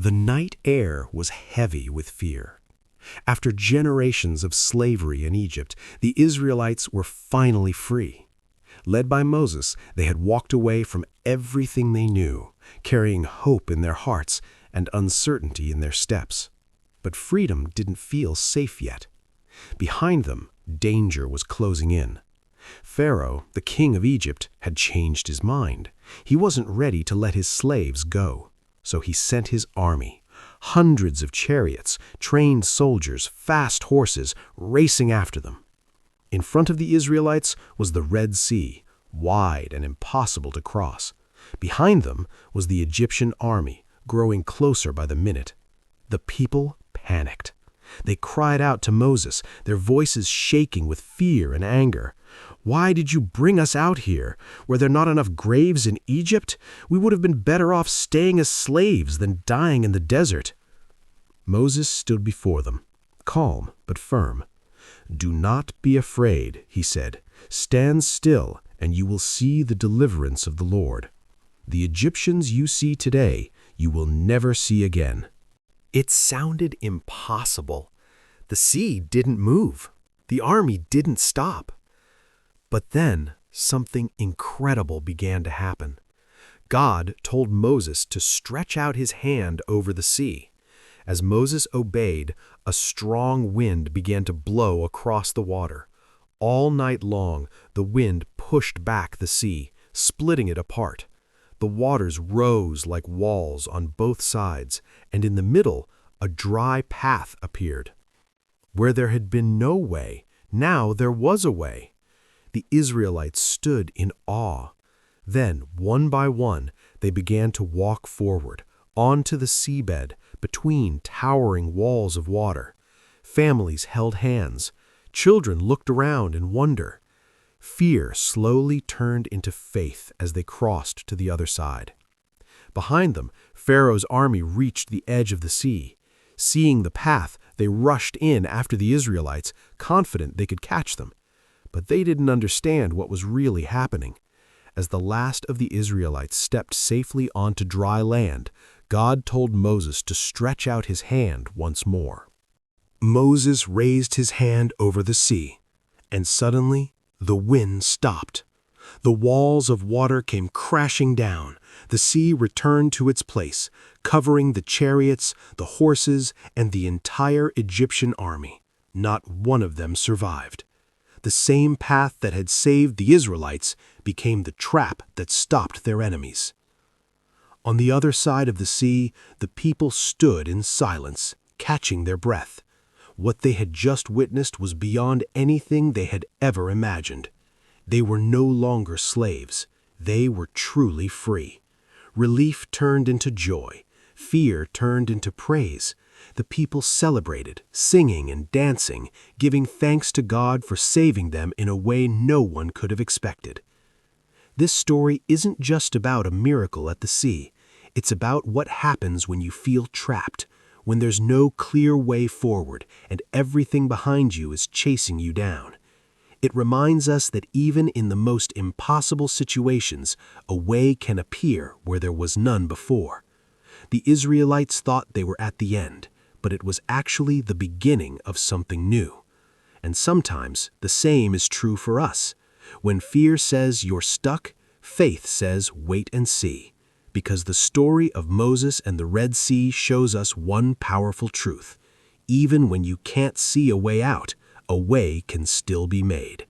The night air was heavy with fear. After generations of slavery in Egypt, the Israelites were finally free. Led by Moses, they had walked away from everything they knew, carrying hope in their hearts and uncertainty in their steps. But freedom didn't feel safe yet. Behind them, danger was closing in. Pharaoh, the king of Egypt, had changed his mind. He wasn't ready to let his slaves go. So he sent his army. Hundreds of chariots, trained soldiers, fast horses, racing after them. In front of the Israelites was the Red Sea, wide and impossible to cross. Behind them was the Egyptian army, growing closer by the minute. The people panicked. They cried out to Moses, their voices shaking with fear and anger. "Why did you bring us out here? Were there not enough graves in Egypt? We would have been better off staying as slaves than dying in the desert." Moses stood before them, calm but firm. "Do not be afraid," he said. "Stand still, and you will see the deliverance of the Lord. The Egyptians you see today, you will never see again." It sounded impossible. The sea didn't move. The army didn't stop. But then something incredible began to happen. God told Moses to stretch out his hand over the sea. As Moses obeyed, a strong wind began to blow across the water. All night long, the wind pushed back the sea, splitting it apart. The waters rose like walls on both sides, and in the middle, a dry path appeared. Where there had been no way, now there was a way. The Israelites stood in awe. Then, one by one, they began to walk forward, onto the seabed, between towering walls of water. Families held hands. Children looked around in wonder. Fear slowly turned into faith as they crossed to the other side. Behind them, Pharaoh's army reached the edge of the sea. Seeing the path, they rushed in after the Israelites, confident they could catch them. But they didn't understand what was really happening. As the last of the Israelites stepped safely onto dry land, God told Moses to stretch out his hand once more. Moses raised his hand over the sea, and suddenly the wind stopped. The walls of water came crashing down. The sea returned to its place, covering the chariots, the horses, and the entire Egyptian army. Not one of them survived. The same path that had saved the Israelites became the trap that stopped their enemies. On the other side of the sea, the people stood in silence, catching their breath. What they had just witnessed was beyond anything they had ever imagined. They were no longer slaves. They were truly free. Relief turned into joy. Fear turned into praise. The people celebrated, singing and dancing, giving thanks to God for saving them in a way no one could have expected. This story isn't just about a miracle at the sea. It's about what happens when you feel trapped, when there's no clear way forward and everything behind you is chasing you down. It reminds us that even in the most impossible situations, a way can appear where there was none before. The Israelites thought they were at the end, but it was actually the beginning of something new. And sometimes the same is true for us. When fear says you're stuck, faith says wait and see. Because the story of Moses and the Red Sea shows us one powerful truth. Even when you can't see a way out, a way can still be made.